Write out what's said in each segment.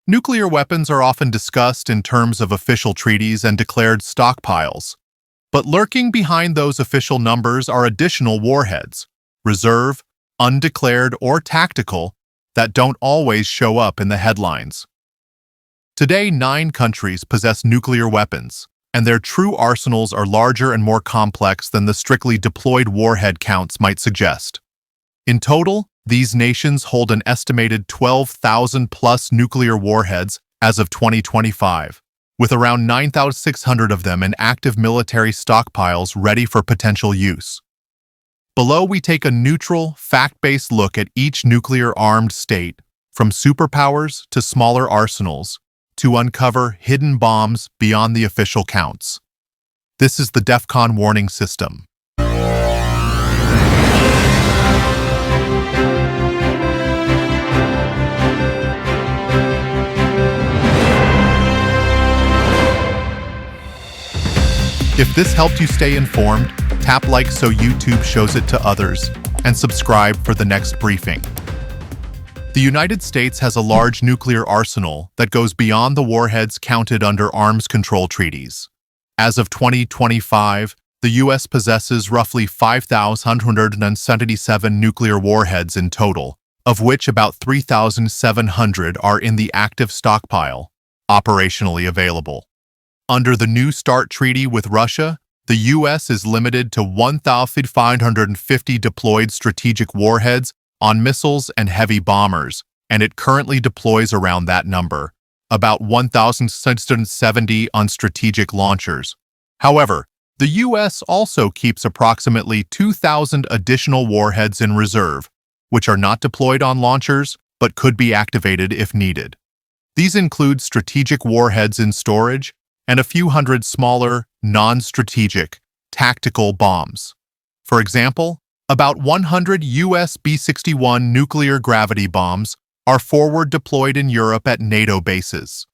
Nuclear weapons are often discussed in terms of official treaties and declared stockpiles. But lurking behind those official numbers are additional warheads, reserve, undeclared, or tactical, that don't always show up in the headlines. Today, 9 countries possess nuclear weapons, and their true arsenals are larger and more complex than the strictly deployed warhead counts might suggest. In total, these nations hold an estimated 12,000-plus nuclear warheads as of 2025, with around 9,600 of them in active military stockpiles ready for potential use. Below, we take a neutral, fact-based look at each nuclear-armed state, from superpowers to smaller arsenals, to uncover hidden bombs beyond the official counts. This is the DEFCON warning system. If this helped you stay informed, tap like so YouTube shows it to others, and subscribe for the next briefing. The United States has a large nuclear arsenal that goes beyond the warheads counted under arms control treaties. As of 2025, the U.S. possesses roughly 5,177 nuclear warheads in total, of which about 3,700 are in the active stockpile, operationally available. Under the New START treaty with Russia, the U.S. is limited to 1,550 deployed strategic warheads on missiles and heavy bombers, and it currently deploys around that number, about 1,670 on strategic launchers. However, the U.S. also keeps approximately 2,000 additional warheads in reserve, which are not deployed on launchers but could be activated if needed. These include strategic warheads in storage and a few hundred smaller, non-strategic, tactical bombs. For example, about 100 U.S. B-61 nuclear gravity bombs are forward deployed in Europe at NATO bases.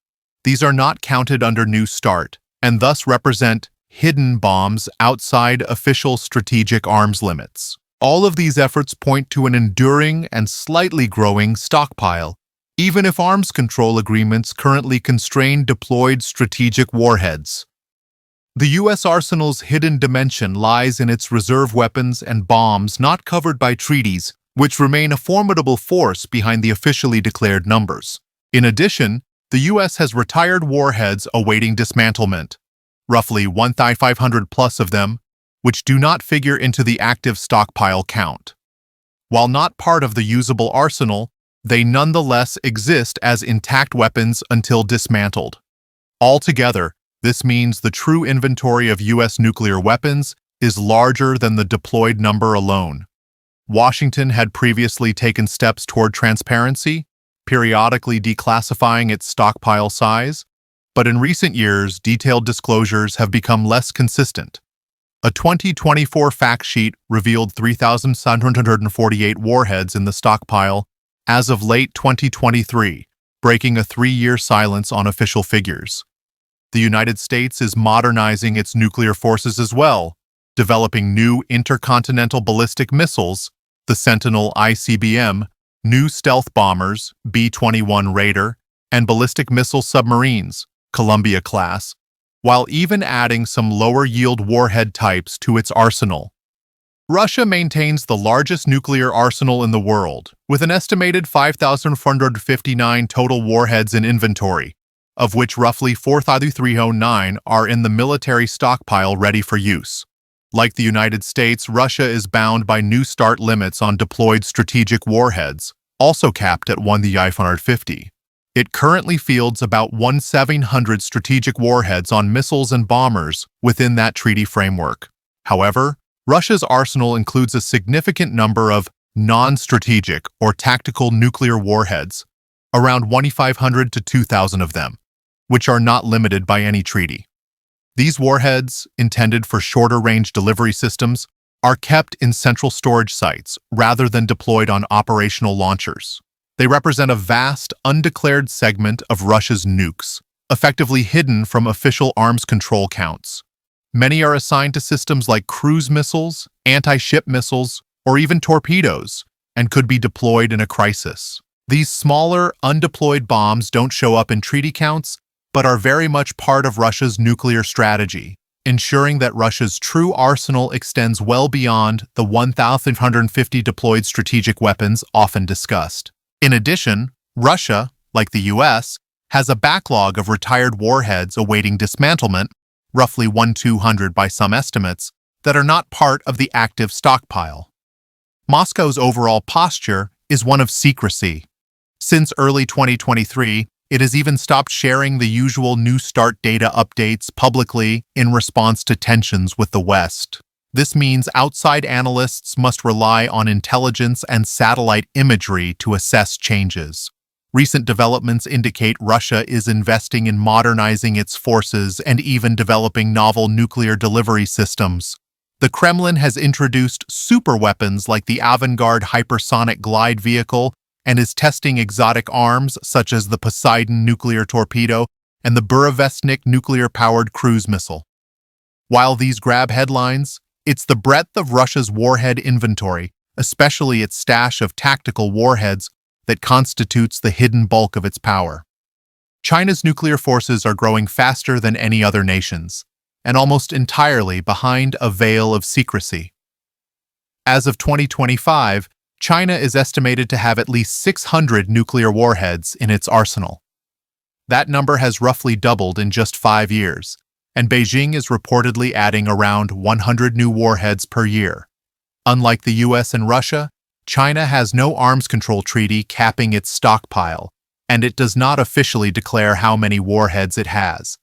These are not counted under New START, and thus represent hidden bombs outside official strategic arms limits. All of these efforts point to an enduring and slightly growing stockpile, even if arms control agreements currently constrain deployed strategic warheads. The U.S. arsenal's hidden dimension lies in its reserve weapons and bombs not covered by treaties, which remain a formidable force behind the officially declared numbers. In addition, the U.S. has retired warheads awaiting dismantlement, roughly 1,500 plus of them, which do not figure into the active stockpile count. While not part of the usable arsenal, they nonetheless exist as intact weapons until dismantled. Altogether, this means the true inventory of U.S. nuclear weapons is larger than the deployed number alone. Washington had previously taken steps toward transparency, periodically declassifying its stockpile size, but in recent years, detailed disclosures have become less consistent. A 2024 fact sheet revealed 3,748 warheads in the stockpile as of late 2023, breaking a 3-year silence on official figures. The United States is modernizing its nuclear forces as well, developing new intercontinental ballistic missiles, the Sentinel ICBM, new stealth bombers, B-21 Raider, and ballistic missile submarines, Columbia class, while even adding some lower-yield warhead types to its arsenal. Russia maintains the largest nuclear arsenal in the world, with an estimated 5,459 total warheads in inventory, of which roughly 4,309 are in the military stockpile ready for use. Like the United States, Russia is bound by New START limits on deployed strategic warheads, also capped at 1 the I-450. It currently fields about 1,700 strategic warheads on missiles and bombers within that treaty framework. However, Russia's arsenal includes a significant number of non-strategic or tactical nuclear warheads, around 1,500 to 2,000 of them, which are not limited by any treaty. These warheads, intended for shorter-range delivery systems, are kept in central storage sites rather than deployed on operational launchers. They represent a vast, undeclared segment of Russia's nukes, effectively hidden from official arms control counts. Many are assigned to systems like cruise missiles, anti-ship missiles, or even torpedoes, and could be deployed in a crisis. These smaller, undeployed bombs don't show up in treaty counts, but are very much part of Russia's nuclear strategy, ensuring that Russia's true arsenal extends well beyond the 1,150 deployed strategic weapons often discussed. In addition, Russia, like the US, has a backlog of retired warheads awaiting dismantlement, roughly 1,200 by some estimates, that are not part of the active stockpile. Moscow's overall posture is one of secrecy. Since early 2023, it has even stopped sharing the usual New START data updates publicly in response to tensions with the West. This means outside analysts must rely on intelligence and satellite imagery to assess changes. Recent developments indicate Russia is investing in modernizing its forces and even developing novel nuclear delivery systems. The Kremlin has introduced superweapons like the Avangard hypersonic glide vehicle and is testing exotic arms such as the Poseidon nuclear torpedo and the Burevestnik nuclear-powered cruise missile. While these grab headlines, it's the breadth of Russia's warhead inventory, especially its stash of tactical warheads, that constitutes the hidden bulk of its power. China's nuclear forces are growing faster than any other nation's, and almost entirely behind a veil of secrecy. As of 2025, China is estimated to have at least 600 nuclear warheads in its arsenal. That number has roughly doubled in just 5 years, and Beijing is reportedly adding around 100 new warheads per year. Unlike the US and Russia, China has no arms control treaty capping its stockpile, and it does not officially declare how many warheads it has.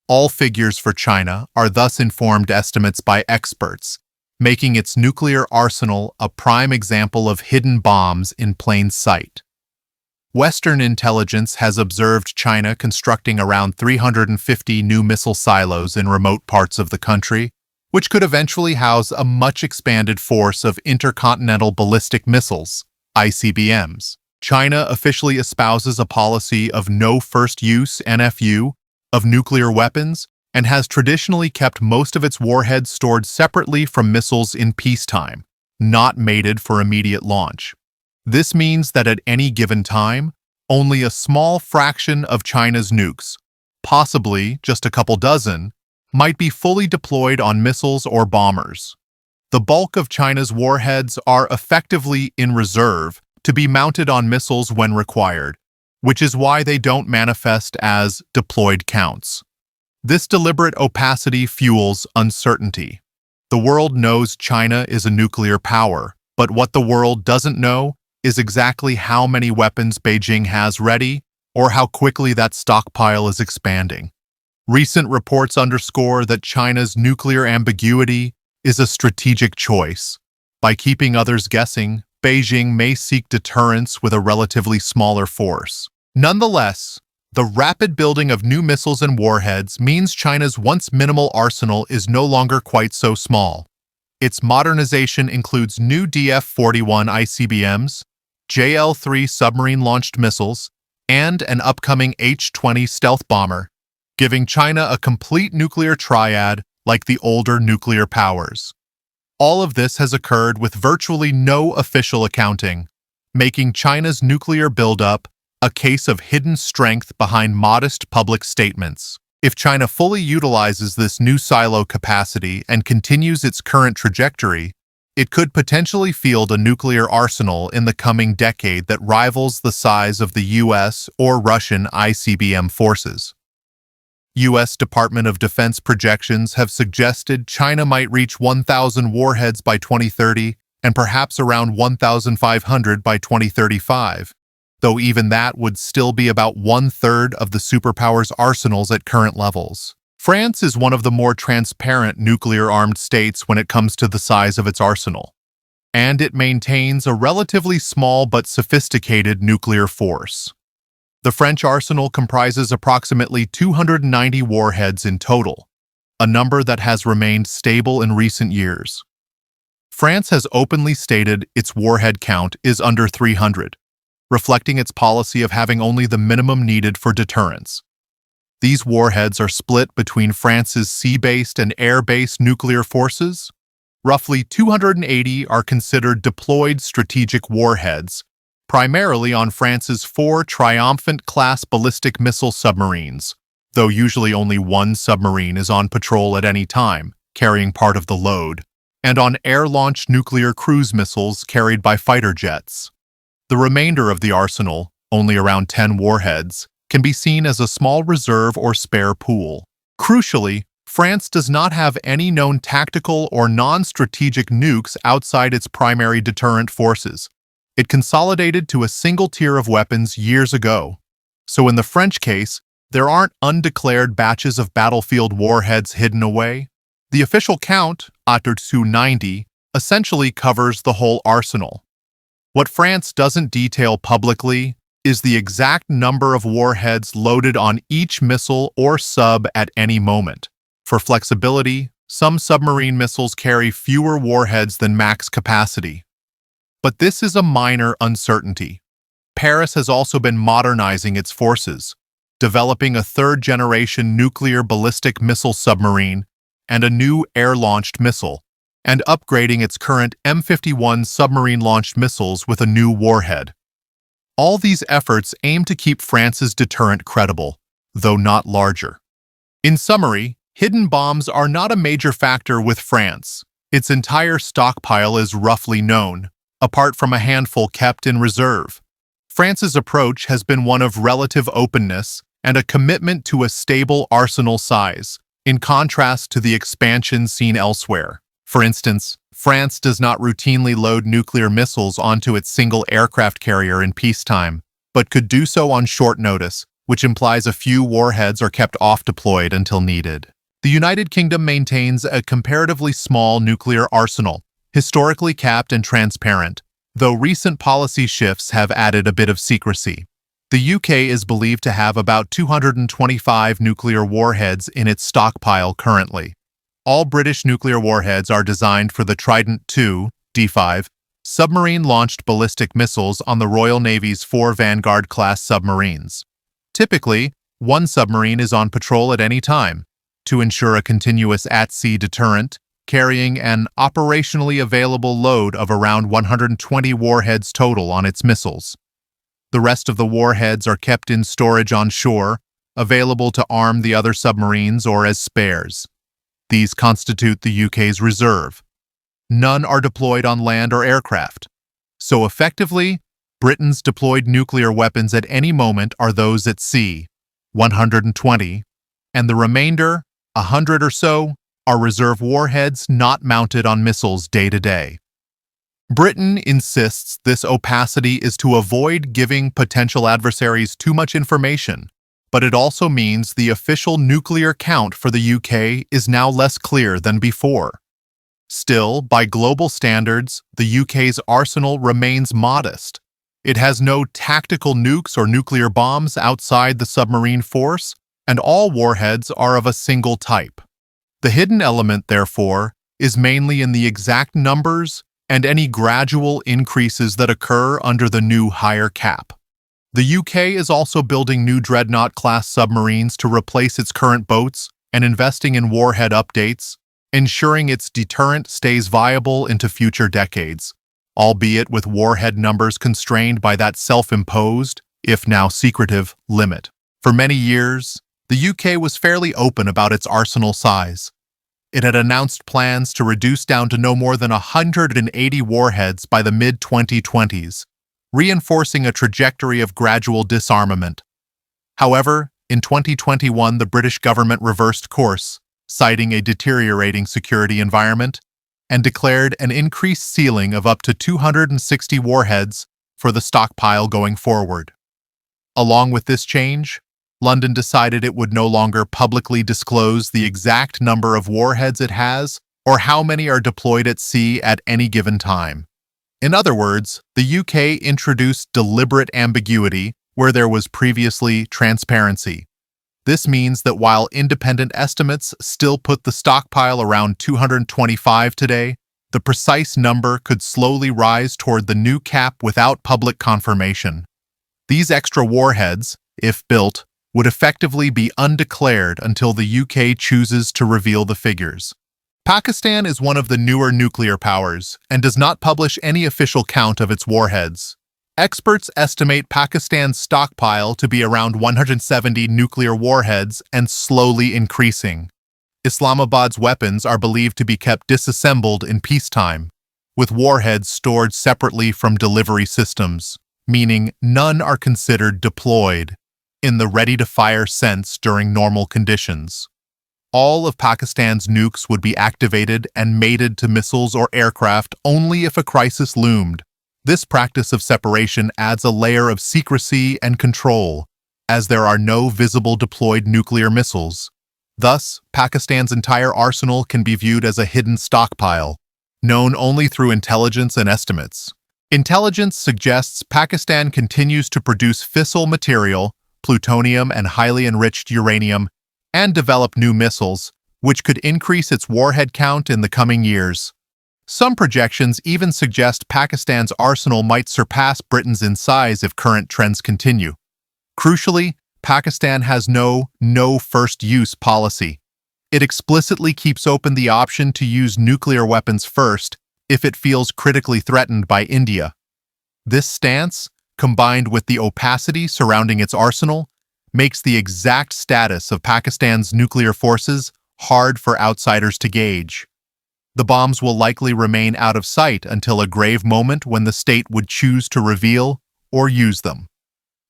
All figures for China are thus informed estimates by experts, making its nuclear arsenal a prime example of hidden bombs in plain sight. Western intelligence has observed China constructing around 350 new missile silos in remote parts of the country, which could eventually house a much-expanded force of intercontinental ballistic missiles, ICBMs. China officially espouses a policy of no first-use (NFU) of nuclear weapons and has traditionally kept most of its warheads stored separately from missiles in peacetime, not mated for immediate launch. This means that at any given time, only a small fraction of China's nukes, possibly just a couple dozen, might be fully deployed on missiles or bombers. The bulk of China's warheads are effectively in reserve to be mounted on missiles when required, which is why they don't manifest as deployed counts. This deliberate opacity fuels uncertainty. The world knows China is a nuclear power, but what the world doesn't know is exactly how many weapons Beijing has ready or how quickly that stockpile is expanding. Recent reports underscore that China's nuclear ambiguity is a strategic choice. By keeping others guessing, Beijing may seek deterrence with a relatively smaller force. Nonetheless, the rapid building of new missiles and warheads means China's once minimal arsenal is no longer quite so small. Its modernization includes new DF-41 ICBMs, JL-3 submarine-launched missiles, and an upcoming H-20 stealth bomber, giving China a complete nuclear triad like the older nuclear powers. All of this has occurred with virtually no official accounting, making China's nuclear buildup a case of hidden strength behind modest public statements. If China fully utilizes this new silo capacity and continues its current trajectory, it could potentially field a nuclear arsenal in the coming decade that rivals the size of the US or Russian ICBM forces. U.S. Department of Defense projections have suggested China might reach 1,000 warheads by 2030 and perhaps around 1,500 by 2035. Though even that would still be about 1/3 of the superpower's arsenals at current levels. France is one of the more transparent nuclear-armed states when it comes to the size of its arsenal, and it maintains a relatively small but sophisticated nuclear force. The French arsenal comprises approximately 290 warheads in total, a number that has remained stable in recent years. France has openly stated its warhead count is under 300. Reflecting its policy of having only the minimum needed for deterrence. These warheads are split between France's sea-based and air-based nuclear forces. Roughly 280 are considered deployed strategic warheads, primarily on France's 4 Triomphant-class ballistic missile submarines, though usually only one submarine is on patrol at any time, carrying part of the load, and on air-launched nuclear cruise missiles carried by fighter jets. The remainder of the arsenal, only around 10 warheads, can be seen as a small reserve or spare pool. Crucially, France does not have any known tactical or non-strategic nukes outside its primary deterrent forces. It consolidated to a single tier of weapons years ago. So in the French case, there aren't undeclared batches of battlefield warheads hidden away. The official count, autour de 90, essentially covers the whole arsenal. What France doesn't detail publicly is the exact number of warheads loaded on each missile or sub at any moment. For flexibility, some submarine missiles carry fewer warheads than max capacity. But this is a minor uncertainty. Paris has also been modernizing its forces, developing a third-generation nuclear ballistic missile submarine and a new air-launched missile, and upgrading its current M51 submarine-launched missiles with a new warhead. All these efforts aim to keep France's deterrent credible, though not larger. In summary, hidden bombs are not a major factor with France. Its entire stockpile is roughly known, apart from a handful kept in reserve. France's approach has been one of relative openness and a commitment to a stable arsenal size, in contrast to the expansion seen elsewhere. For instance, France does not routinely load nuclear missiles onto its single aircraft carrier in peacetime, but could do so on short notice, which implies a few warheads are kept off-deployed until needed. The United Kingdom maintains a comparatively small nuclear arsenal, historically capped and transparent, though recent policy shifts have added a bit of secrecy. The UK is believed to have about 225 nuclear warheads in its stockpile currently. All British nuclear warheads are designed for the Trident II, D5, submarine-launched ballistic missiles on the Royal Navy's 4 Vanguard-class submarines. Typically, one submarine is on patrol at any time, to ensure a continuous at-sea deterrent, carrying an operationally available load of around 120 warheads total on its missiles. The rest of the warheads are kept in storage on shore, available to arm the other submarines or as spares. These constitute the UK's reserve. None are deployed on land or aircraft. So effectively, Britain's deployed nuclear weapons at any moment are those at sea, 120, and the remainder, 100 or so, are reserve warheads not mounted on missiles day to day. Britain insists this opacity is to avoid giving potential adversaries too much information, but it also means the official nuclear count for the UK is now less clear than before. Still, by global standards, the UK's arsenal remains modest. It has no tactical nukes or nuclear bombs outside the submarine force, and all warheads are of a single type. The hidden element, therefore, is mainly in the exact numbers and any gradual increases that occur under the new higher cap. The UK is also building new Dreadnought-class submarines to replace its current boats and investing in warhead updates, ensuring its deterrent stays viable into future decades, albeit with warhead numbers constrained by that self-imposed, if now secretive, limit. For many years, the UK was fairly open about its arsenal size. It had announced plans to reduce down to no more than 180 warheads by the mid-2020s, reinforcing a trajectory of gradual disarmament. However, in 2021, the British government reversed course, citing a deteriorating security environment, and declared an increased ceiling of up to 260 warheads for the stockpile going forward. Along with this change, London decided it would no longer publicly disclose the exact number of warheads it has or how many are deployed at sea at any given time. In other words, the UK introduced deliberate ambiguity where there was previously transparency. This means that while independent estimates still put the stockpile around 225 today, the precise number could slowly rise toward the new cap without public confirmation. These extra warheads, if built, would effectively be undeclared until the UK chooses to reveal the figures. Pakistan is one of the newer nuclear powers and does not publish any official count of its warheads. Experts estimate Pakistan's stockpile to be around 170 nuclear warheads and slowly increasing. Islamabad's weapons are believed to be kept disassembled in peacetime, with warheads stored separately from delivery systems, meaning none are considered deployed in the ready-to-fire sense during normal conditions. All of Pakistan's nukes would be activated and mated to missiles or aircraft only if a crisis loomed. This practice of separation adds a layer of secrecy and control, as there are no visible deployed nuclear missiles. Thus, Pakistan's entire arsenal can be viewed as a hidden stockpile, known only through intelligence and estimates. Intelligence suggests Pakistan continues to produce fissile material, plutonium and highly enriched uranium, and develop new missiles, which could increase its warhead count in the coming years. Some projections even suggest Pakistan's arsenal might surpass Britain's in size if current trends continue. Crucially, Pakistan has no first-use policy. It explicitly keeps open the option to use nuclear weapons first if it feels critically threatened by India. This stance, combined with the opacity surrounding its arsenal, makes the exact status of Pakistan's nuclear forces hard for outsiders to gauge. The bombs will likely remain out of sight until a grave moment when the state would choose to reveal or use them.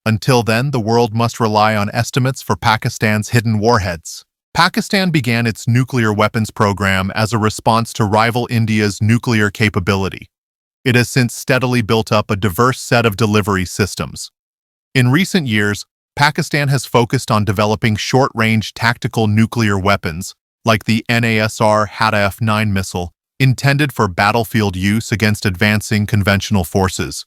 Until then, the world must rely on estimates for Pakistan's hidden warheads. Pakistan began its nuclear weapons program as a response to rival India's nuclear capability. It has since steadily built up a diverse set of delivery systems. In recent years, Pakistan has focused on developing short-range tactical nuclear weapons, like the NASR Hadaf-9 missile, intended for battlefield use against advancing conventional forces.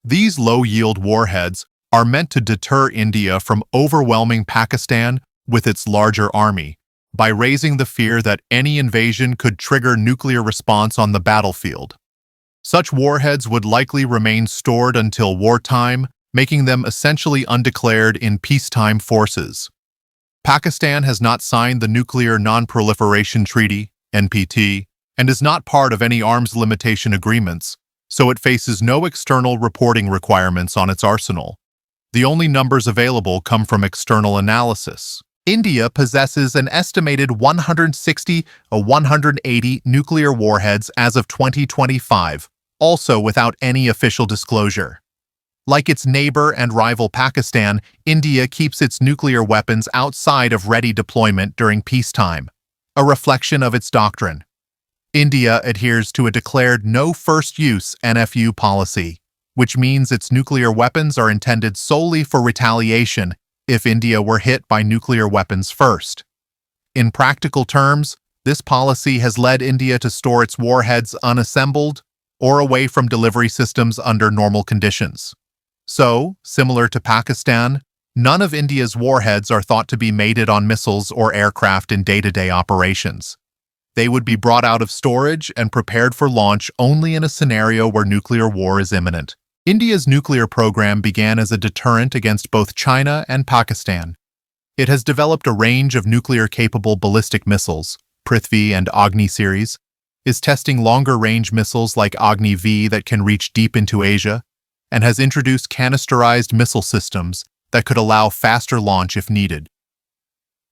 These low-yield warheads are meant to deter India from overwhelming Pakistan with its larger army, by raising the fear that any invasion could trigger nuclear response on the battlefield. Such warheads would likely remain stored until wartime, making them essentially undeclared in peacetime forces. Pakistan has not signed the Nuclear Non-Proliferation Treaty, NPT, and is not part of any arms limitation agreements, so it faces no external reporting requirements on its arsenal. The only numbers available come from external analysis. India possesses an estimated 160 or 180 nuclear warheads as of 2025, also without any official disclosure. Like its neighbor and rival Pakistan, India keeps its nuclear weapons outside of ready deployment during peacetime, a reflection of its doctrine. India adheres to a declared no first-use NFU policy, which means its nuclear weapons are intended solely for retaliation if India were hit by nuclear weapons first. In practical terms, this policy has led India to store its warheads unassembled or away from delivery systems under normal conditions. So, similar to Pakistan, none of India's warheads are thought to be mated on missiles or aircraft in day-to-day operations. They would be brought out of storage and prepared for launch only in a scenario where nuclear war is imminent. India's nuclear program began as a deterrent against both China and Pakistan. It has developed a range of nuclear-capable ballistic missiles, Prithvi and Agni series, is testing longer-range missiles like Agni V that can reach deep into Asia, and has introduced canisterized missile systems that could allow faster launch if needed.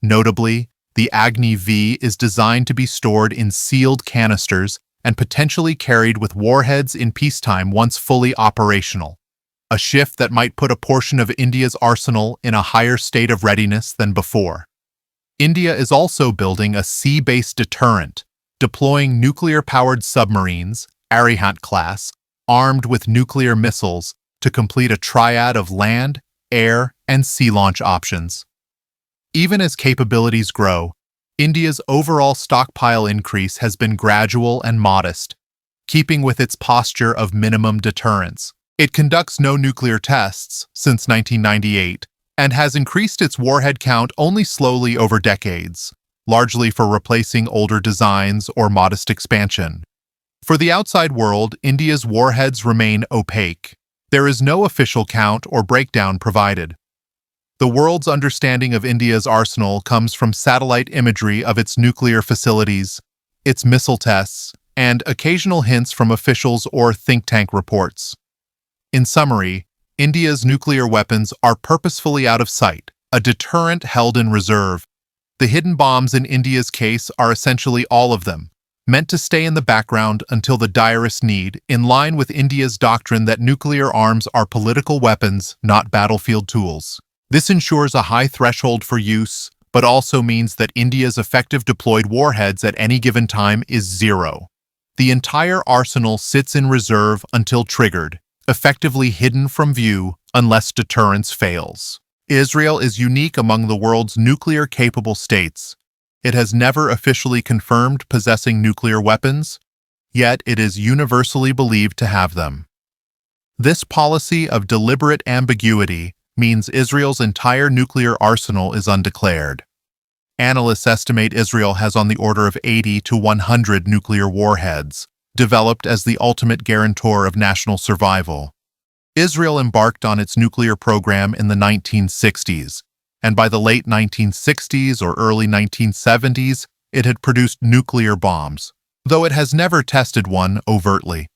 Notably, the Agni V is designed to be stored in sealed canisters and potentially carried with warheads in peacetime once fully operational, a shift that might put a portion of India's arsenal in a higher state of readiness than before. India is also building a sea-based deterrent, deploying nuclear-powered submarines, Arihant class, armed with nuclear missiles to complete a triad of land, air, and sea launch options. Even as capabilities grow, India's overall stockpile increase has been gradual and modest, keeping with its posture of minimum deterrence. It conducts no nuclear tests since 1998 and has increased its warhead count only slowly over decades, largely for replacing older designs or modest expansion. For the outside world, India's warheads remain opaque. There is no official count or breakdown provided. The world's understanding of India's arsenal comes from satellite imagery of its nuclear facilities, its missile tests, and occasional hints from officials or think tank reports. In summary, India's nuclear weapons are purposefully out of sight, a deterrent held in reserve. The hidden bombs in India's case are essentially all of them, meant to stay in the background until the direst need, in line with India's doctrine that nuclear arms are political weapons, not battlefield tools. This ensures a high threshold for use, but also means that India's effective deployed warheads at any given time is zero. The entire arsenal sits in reserve until triggered, effectively hidden from view unless deterrence fails. Israel is unique among the world's nuclear-capable states. It has never officially confirmed possessing nuclear weapons, yet it is universally believed to have them. This policy of deliberate ambiguity means Israel's entire nuclear arsenal is undeclared. Analysts estimate Israel has on the order of 80 to 100 nuclear warheads, developed as the ultimate guarantor of national survival. Israel embarked on its nuclear program in the 1960s, and by the late 1960s or early 1970s, it had produced nuclear bombs, though it has never tested one overtly.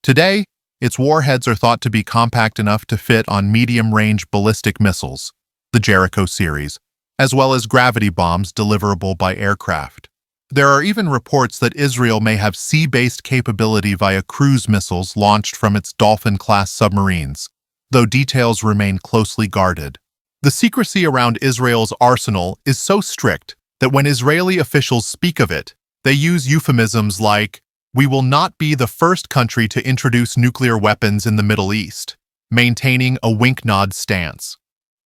Today, its warheads are thought to be compact enough to fit on medium-range ballistic missiles, the Jericho series, as well as gravity bombs deliverable by aircraft. There are even reports that Israel may have sea-based capability via cruise missiles launched from its Dolphin-class submarines, though details remain closely guarded. The secrecy around Israel's arsenal is so strict that when Israeli officials speak of it, they use euphemisms like, "We will not be the first country to introduce nuclear weapons in the Middle East," maintaining a wink-nod stance.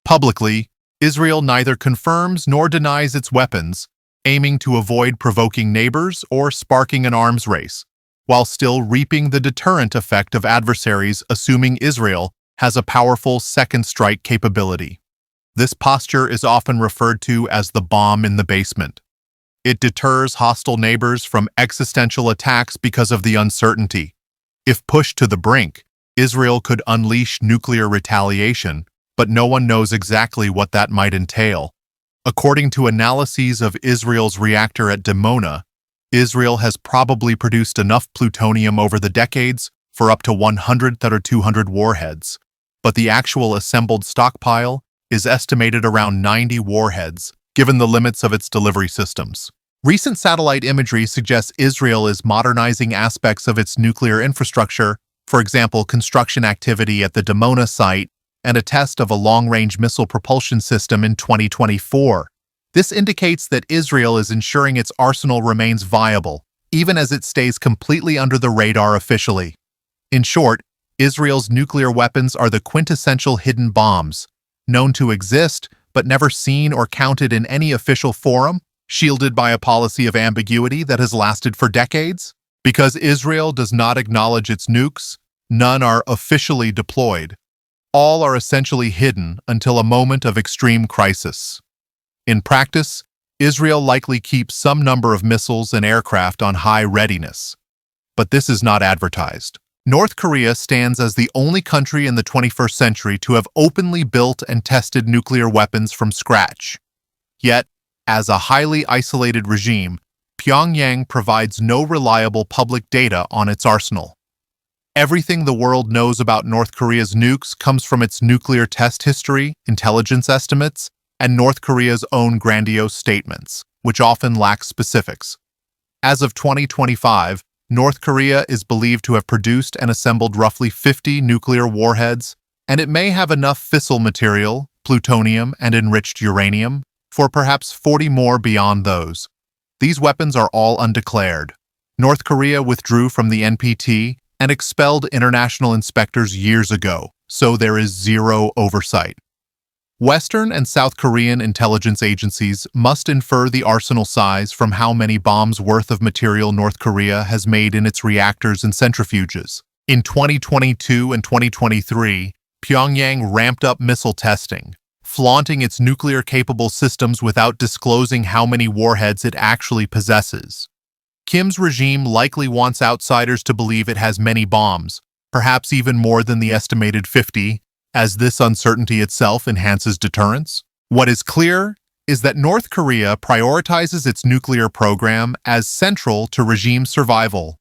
Publicly, Israel neither confirms nor denies its weapons, aiming to avoid provoking neighbors or sparking an arms race, while still reaping the deterrent effect of adversaries assuming Israel has a powerful second strike capability. This posture is often referred to as the bomb in the basement. It deters hostile neighbors from existential attacks because of the uncertainty. If pushed to the brink, Israel could unleash nuclear retaliation, but no one knows exactly what that might entail. According to analyses of Israel's reactor at Dimona, Israel has probably produced enough plutonium over the decades for up to 100 to 200 warheads, but the actual assembled stockpile is estimated around 90 warheads, given the limits of its delivery systems. Recent satellite imagery suggests Israel is modernizing aspects of its nuclear infrastructure, for example, construction activity at the Dimona site and a test of a long-range missile propulsion system in 2024. This indicates that Israel is ensuring its arsenal remains viable, even as it stays completely under the radar officially. In short, Israel's nuclear weapons are the quintessential hidden bombs, known to exist but never seen or counted in any official forum, shielded by a policy of ambiguity that has lasted for decades. Because Israel does not acknowledge its nukes, none are officially deployed. All are essentially hidden until a moment of extreme crisis. In practice, Israel likely keeps some number of missiles and aircraft on high readiness. But this is not advertised. North Korea stands as the only country in the 21st century to have openly built and tested nuclear weapons from scratch. Yet, as a highly isolated regime, Pyongyang provides no reliable public data on its arsenal. Everything the world knows about North Korea's nukes comes from its nuclear test history, intelligence estimates, and North Korea's own grandiose statements, which often lack specifics. As of 2025, North Korea is believed to have produced and assembled roughly 50 nuclear warheads, and it may have enough fissile material, plutonium, and enriched uranium for perhaps 40 more beyond those. These weapons are all undeclared. North Korea withdrew from the NPT and expelled international inspectors years ago, so there is zero oversight. Western and South Korean intelligence agencies must infer the arsenal size from how many bombs worth of material North Korea has made in its reactors and centrifuges. In 2022 and 2023, Pyongyang ramped up missile testing, flaunting its nuclear-capable systems without disclosing how many warheads it actually possesses. Kim's regime likely wants outsiders to believe it has many bombs, perhaps even more than the estimated 50, as this uncertainty itself enhances deterrence. What is clear is that North Korea prioritizes its nuclear program as central to regime survival.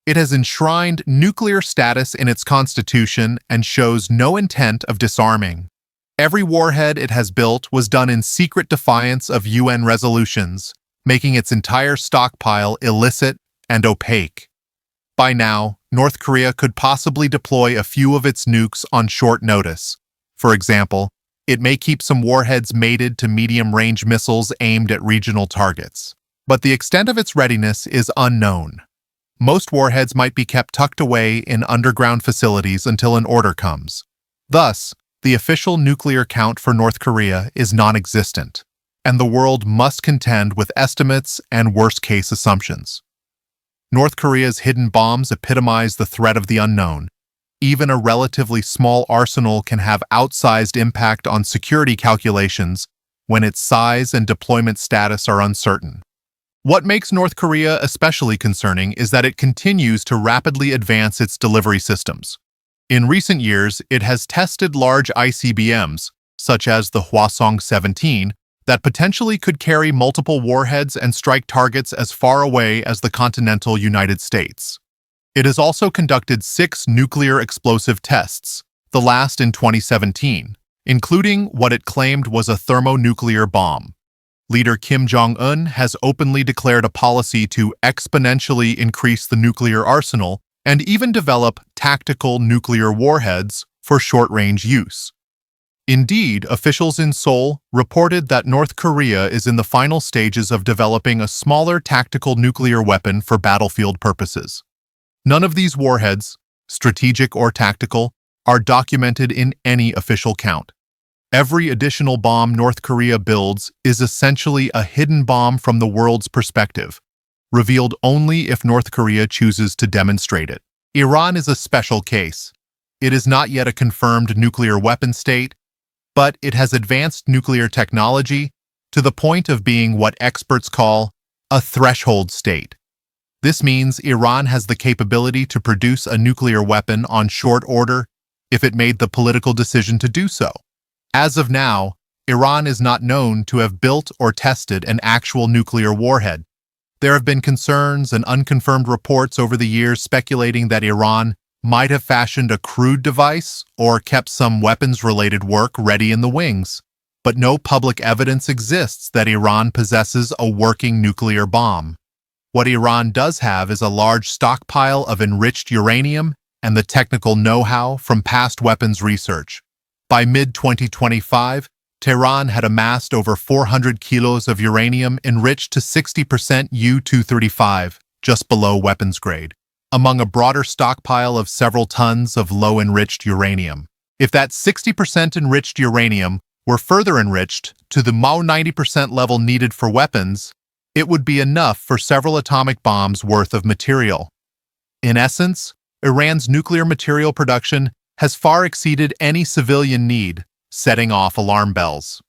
It has enshrined nuclear status in its constitution and shows no intent of disarming. Every warhead it has built was done in secret defiance of UN resolutions, making its entire stockpile illicit and opaque. By now, North Korea could possibly deploy a few of its nukes on short notice. For example, it may keep some warheads mated to medium-range missiles aimed at regional targets. But the extent of its readiness is unknown. Most warheads might be kept tucked away in underground facilities until an order comes. Thus, the official nuclear count for North Korea is non-existent, and the world must contend with estimates and worst-case assumptions. North Korea's hidden bombs epitomize the threat of the unknown. Even a relatively small arsenal can have outsized impact on security calculations when its size and deployment status are uncertain. What makes North Korea especially concerning is that it continues to rapidly advance its delivery systems. In recent years, it has tested large ICBMs, such as the Hwasong-17, that potentially could carry multiple warheads and strike targets as far away as the continental United States. It has also conducted 6 nuclear explosive tests, the last in 2017, including what it claimed was a thermonuclear bomb. Leader Kim Jong-un has openly declared a policy to exponentially increase the nuclear arsenal and even develop tactical nuclear warheads for short-range use. Indeed, officials in Seoul reported that North Korea is in the final stages of developing a smaller tactical nuclear weapon for battlefield purposes. None of these warheads, strategic or tactical, are documented in any official count. Every additional bomb North Korea builds is essentially a hidden bomb from the world's perspective, revealed only if North Korea chooses to demonstrate it. Iran is a special case. It is not yet a confirmed nuclear weapon state, but it has advanced nuclear technology to the point of being what experts call a threshold state. This means Iran has the capability to produce a nuclear weapon on short order if it made the political decision to do so. As of now, Iran is not known to have built or tested an actual nuclear warhead. There have been concerns and unconfirmed reports over the years speculating that Iran might have fashioned a crude device or kept some weapons-related work ready in the wings, but no public evidence exists that Iran possesses a working nuclear bomb. What Iran does have is a large stockpile of enriched uranium and the technical know-how from past weapons research. By mid-2025, Tehran had amassed over 400 kilos of uranium enriched to 60% U-235, just below weapons grade, among a broader stockpile of several tons of low-enriched uranium. If that 60% enriched uranium were further enriched to the 90% level needed for weapons, it would be enough for several atomic bombs worth of material. In essence, Iran's nuclear material production has far exceeded any civilian need, setting off alarm bells.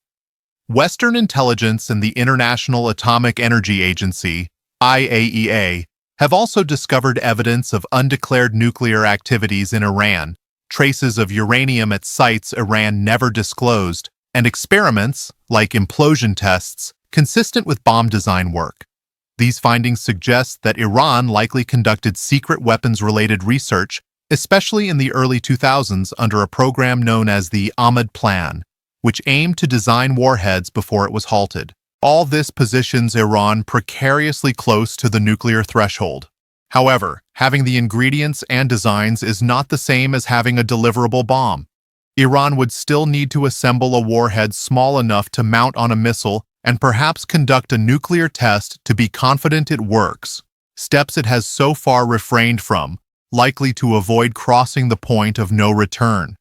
Western intelligence and the International Atomic Energy Agency, IAEA, have also discovered evidence of undeclared nuclear activities in Iran, traces of uranium at sites Iran never disclosed, and experiments, like implosion tests, consistent with bomb design work. These findings suggest that Iran likely conducted secret weapons-related research, especially in the early 2000s under a program known as the Ahmad Plan, which aimed to design warheads before it was halted. All this positions Iran precariously close to the nuclear threshold. However, having the ingredients and designs is not the same as having a deliverable bomb. Iran would still need to assemble a warhead small enough to mount on a missile and perhaps conduct a nuclear test to be confident it works, steps it has so far refrained from, likely to avoid crossing the point of no return.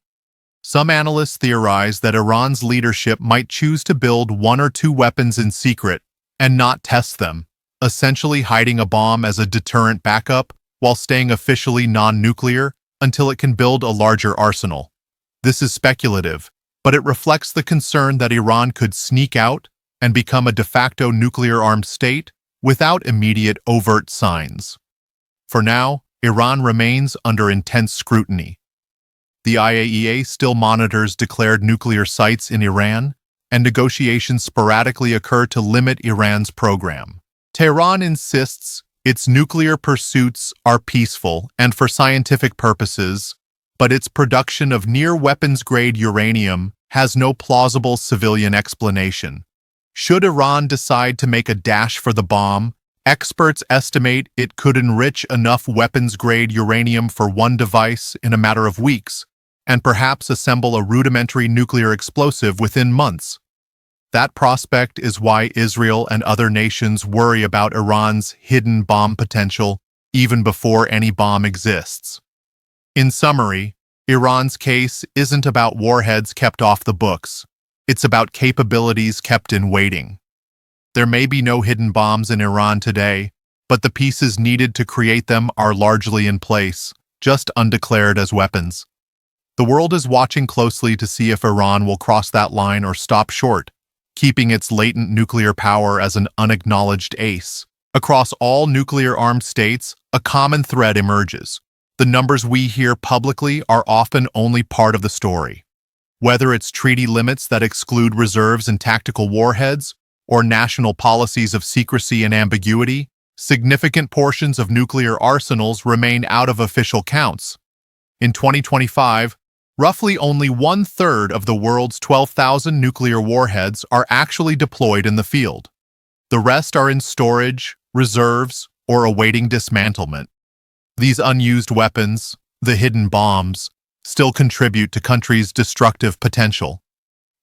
Some analysts theorize that Iran's leadership might choose to build 1 or 2 weapons in secret and not test them, essentially hiding a bomb as a deterrent backup while staying officially non-nuclear until it can build a larger arsenal. This is speculative, but it reflects the concern that Iran could sneak out and become a de facto nuclear-armed state without immediate overt signs. For now, Iran remains under intense scrutiny. The IAEA still monitors declared nuclear sites in Iran, and negotiations sporadically occur to limit Iran's program. Tehran insists Its nuclear pursuits are peaceful and for scientific purposes, but its production of near-weapons-grade uranium has no plausible civilian explanation. Should Iran decide to make a dash for the bomb, experts estimate it could enrich enough weapons-grade uranium for one device in a matter of weeks, and perhaps assemble a rudimentary nuclear explosive within months. That prospect is why Israel and other nations worry about Iran's hidden bomb potential even before any bomb exists. In summary, Iran's case isn't about warheads kept off the books. It's about capabilities kept in waiting. There may be no hidden bombs in Iran today, but the pieces needed to create them are largely in place, just undeclared as weapons. The world is watching closely to see if Iran will cross that line or stop short, keeping its latent nuclear power as an unacknowledged ace. Across all nuclear-armed states, a common thread emerges. The numbers we hear publicly are often only part of the story. Whether it's treaty limits that exclude reserves and tactical warheads, or national policies of secrecy and ambiguity, significant portions of nuclear arsenals remain out of official counts. In 2025, roughly only one-third of the world's 12,000 nuclear warheads are actually deployed in the field. The rest are in storage, reserves, or awaiting dismantlement. These unused weapons, the hidden bombs, still contribute to countries' destructive potential.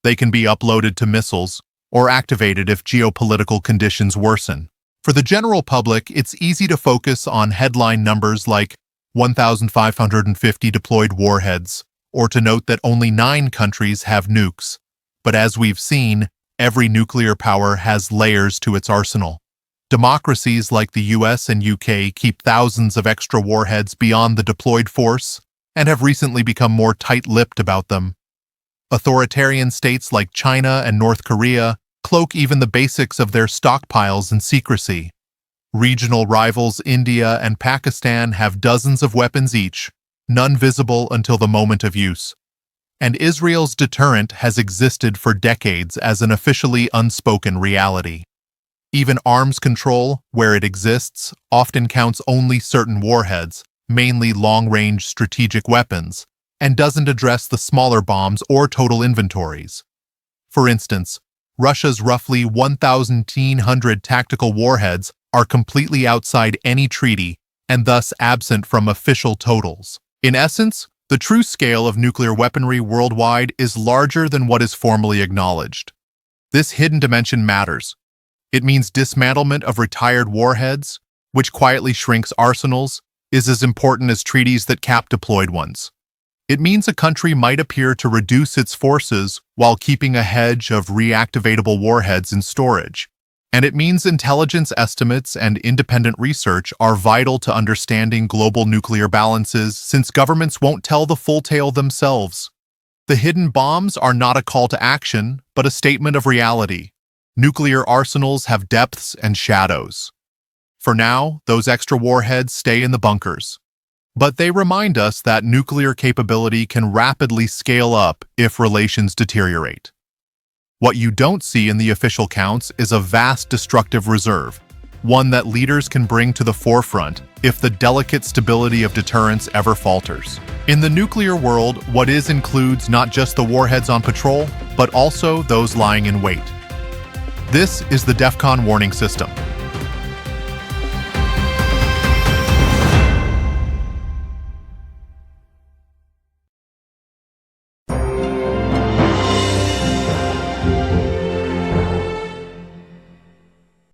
They can be uploaded to missiles or activated if geopolitical conditions worsen. For the general public, it's easy to focus on headline numbers like 1,550 deployed warheads, or to note that only 9 countries have nukes. But as we've seen, every nuclear power has layers to its arsenal. Democracies like the US and UK keep thousands of extra warheads beyond the deployed force and have recently become more tight-lipped about them. Authoritarian states like China and North Korea cloak even the basics of their stockpiles in secrecy. Regional rivals India and Pakistan have dozens of weapons each, none visible until the moment of use. And Israel's deterrent has existed for decades as an officially unspoken reality. Even arms control, where it exists, often counts only certain warheads, mainly long-range strategic weapons, and doesn't address the smaller bombs or total inventories. For instance, Russia's roughly 1,900 tactical warheads are completely outside any treaty and thus absent from official totals. In essence, the true scale of nuclear weaponry worldwide is larger than what is formally acknowledged. This hidden dimension matters. It means dismantlement of retired warheads, which quietly shrinks arsenals, is as important as treaties that cap deployed ones. It means a country might appear to reduce its forces while keeping a hedge of reactivatable warheads in storage. And it means intelligence estimates and independent research are vital to understanding global nuclear balances since governments won't tell the full tale themselves. The hidden bombs are not a call to action, but a statement of reality. Nuclear arsenals have depths and shadows. For now, those extra warheads stay in the bunkers. But they remind us that nuclear capability can rapidly scale up if relations deteriorate. What you don't see in the official counts is a vast destructive reserve, one that leaders can bring to the forefront if the delicate stability of deterrence ever falters. In the nuclear world, what is includes not just the warheads on patrol, but also those lying in wait. This is the DEFCON warning system.